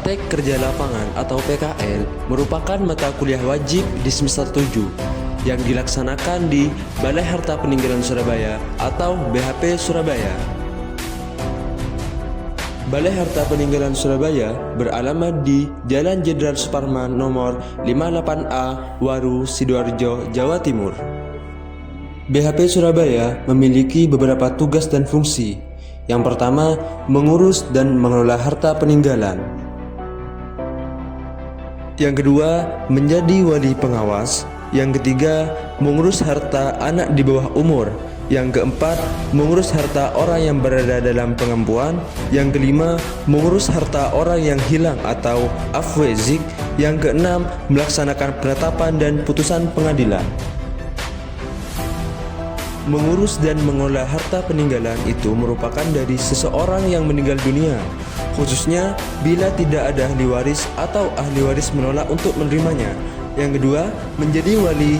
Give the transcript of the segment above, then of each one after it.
Praktek Kerja Lapangan atau PKL merupakan mata kuliah wajib di semester 7 yang dilaksanakan di Balai Harta Peninggalan Surabaya atau BHP Surabaya. Balai Harta Peninggalan Surabaya beralamat di Jalan Jenderal Suparman nomor 58A, Waru, Sidoarjo, Jawa Timur. BHP Surabaya memiliki beberapa tugas dan fungsi. Yang pertama, mengurus dan mengelola harta peninggalan. Yang kedua, menjadi wali pengawas. Yang ketiga, mengurus harta anak di bawah umur. Yang keempat, mengurus harta orang yang berada dalam pengampuan. Yang kelima, mengurus harta orang yang hilang atau afwezik. Yang keenam, melaksanakan penetapan dan putusan pengadilan. Mengurus dan mengelola harta peninggalan itu merupakan dari seseorang yang meninggal dunia, khususnya bila tidak ada ahli waris atau ahli waris menolak untuk menerimanya. Yang kedua, menjadi wali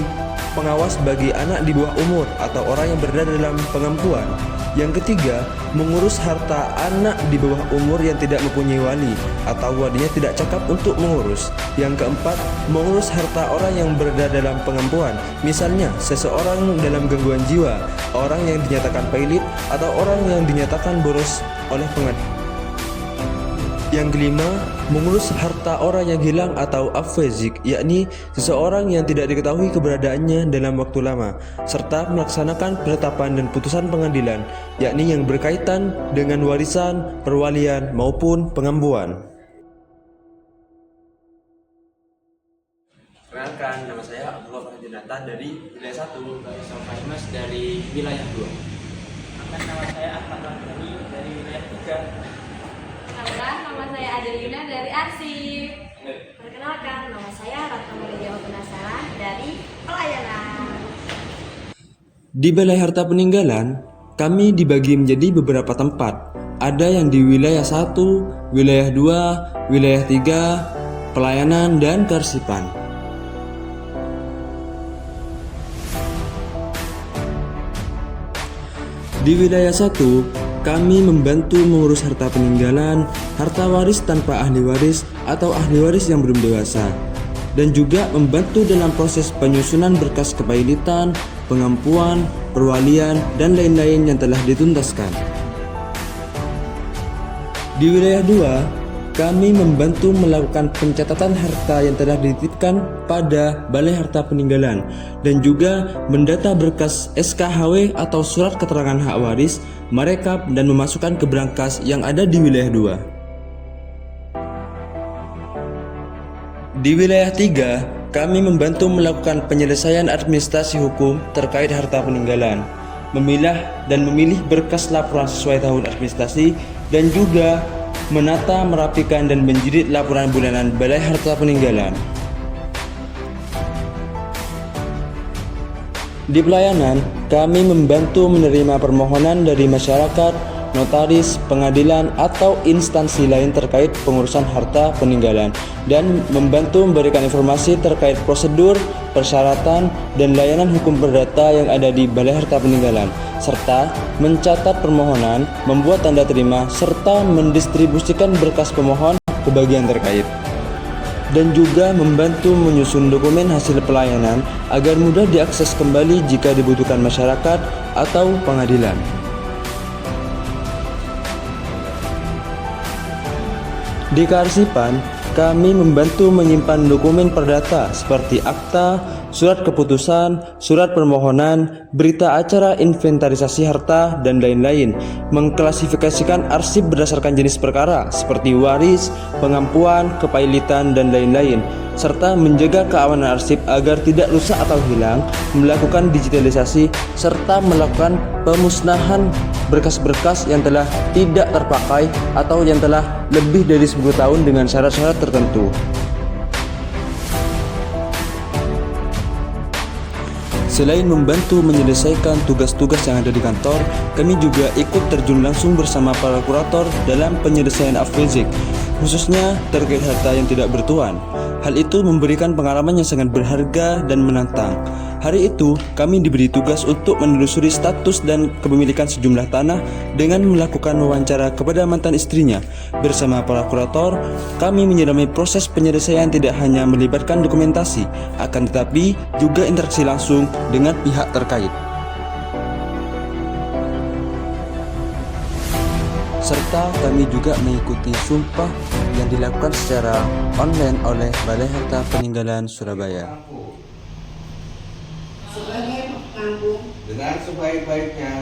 pengawas bagi anak di bawah umur atau orang yang berada dalam pengampuan. Yang ketiga, mengurus harta anak di bawah umur yang tidak mempunyai wali atau walinya tidak cakap untuk mengurus. Yang keempat, mengurus harta orang yang berada dalam pengampuan. Misalnya, seseorang dalam gangguan jiwa, orang yang dinyatakan pailit, atau orang yang dinyatakan boros oleh pengadilan. Yang kelima, mengurus harta orang yang hilang atau afwezik, yakni seseorang yang tidak diketahui keberadaannya dalam waktu lama, serta melaksanakan penetapan dan putusan pengadilan, yakni yang berkaitan dengan warisan, perwalian, maupun pengampuan. Perkenalkan, nama saya Abdullah Farjinata dari wilayah 1, Mas dari wilayah 2. Nama saya Ahmad Ramadhani dari wilayah 3. Nama saya Adelina dari Arsip. Perkenalkan, nama saya Ratna Mulia Penasaran dari Pelayanan. Di Balai Harta Peninggalan, kami dibagi menjadi beberapa tempat. Ada yang di wilayah 1, wilayah 2, wilayah 3, pelayanan, dan kearsipan. Di wilayah 1, kami membantu mengurus harta peninggalan, harta waris tanpa ahli waris atau ahli waris yang belum dewasa, dan juga membantu dalam proses penyusunan berkas kepailitan, pengampuan, perwalian, dan lain-lain yang telah dituntaskan. Di wilayah 2, kami membantu melakukan pencatatan harta yang telah dititipkan pada Balai Harta Peninggalan dan juga mendata berkas SKHW atau surat keterangan hak waris, merekap dan memasukkan ke brankas yang ada di wilayah 2. Di wilayah 3, kami membantu melakukan penyelesaian administrasi hukum terkait harta peninggalan, memilah dan memilih berkas laporan sesuai tahun administrasi, dan juga menata, merapikan, dan menjilid laporan bulanan Balai Harta Peninggalan. Di pelayanan, kami membantu menerima permohonan dari masyarakat, notaris, pengadilan, atau instansi lain terkait pengurusan harta peninggalan, dan membantu memberikan informasi terkait prosedur, persyaratan, dan layanan hukum perdata yang ada di Balai Harta Peninggalan, serta mencatat permohonan, membuat tanda terima, serta mendistribusikan berkas pemohon ke bagian terkait, dan juga membantu menyusun dokumen hasil pelayanan agar mudah diakses kembali jika dibutuhkan masyarakat atau pengadilan. Di kearsipan, kami membantu menyimpan dokumen perdata seperti akta, surat keputusan, surat permohonan, berita acara inventarisasi harta, dan lain-lain, mengklasifikasikan arsip berdasarkan jenis perkara seperti waris, pengampuan, kepailitan, dan lain-lain, serta menjaga keamanan arsip agar tidak rusak atau hilang, melakukan digitalisasi, serta melakukan pemusnahan berkas-berkas yang telah tidak terpakai atau yang telah lebih dari 10 tahun dengan syarat-syarat tertentu. Selain membantu menyelesaikan tugas-tugas yang ada di kantor, kami juga ikut terjun langsung bersama para kurator dalam penyelesaian afwezik, khususnya terkait harta yang tidak bertuan. Hal itu memberikan pengalaman yang sangat berharga dan menantang. Hari itu, kami diberi tugas untuk menelusuri status dan kepemilikan sejumlah tanah dengan melakukan wawancara kepada mantan istrinya. Bersama para kurator, kami menyelami proses penyelesaian tidak hanya melibatkan dokumentasi, akan tetapi juga interaksi langsung dengan pihak terkait. Serta kami juga mengikuti sumpah yang dilakukan secara online oleh Balai Harta Peninggalan Surabaya. Sebagai penanggung dengan sebaik-baiknya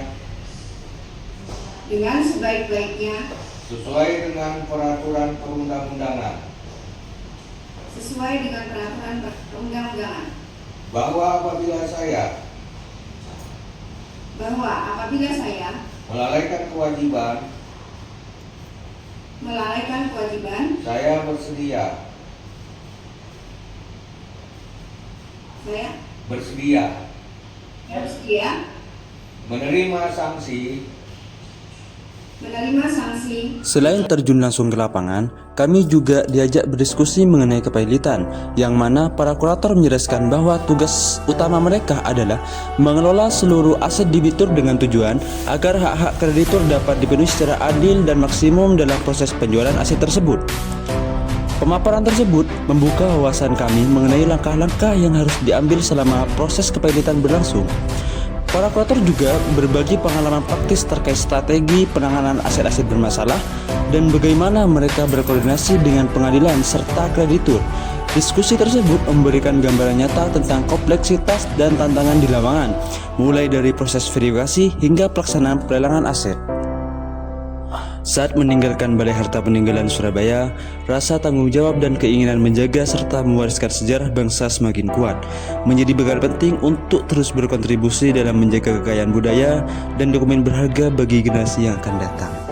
sesuai dengan peraturan perundang-undangan bahwa apabila saya melalaikan kewajiban saya bersedia menerima sanksi. Selain terjun langsung ke lapangan, kami juga diajak berdiskusi mengenai kepahilitan, yang mana para kurator menjelaskan bahwa tugas utama mereka adalah mengelola seluruh aset debitur dengan tujuan agar hak-hak kreditur dapat dipenuhi secara adil dan maksimum dalam proses penjualan aset tersebut. Pemaparan tersebut membuka wawasan kami mengenai langkah-langkah yang harus diambil selama proses kepahilitan berlangsung. Para kurator juga berbagi pengalaman praktis terkait strategi penanganan aset-aset bermasalah dan bagaimana mereka berkoordinasi dengan pengadilan serta kreditur. Diskusi tersebut memberikan gambaran nyata tentang kompleksitas dan tantangan di lapangan, mulai dari proses verifikasi hingga pelaksanaan pelelangan aset. Saat meninggalkan Balai Harta Peninggalan Surabaya, rasa tanggung jawab dan keinginan menjaga serta mewariskan sejarah bangsa semakin kuat, menjadi bekal penting untuk terus berkontribusi dalam menjaga kekayaan budaya dan dokumen berharga bagi generasi yang akan datang.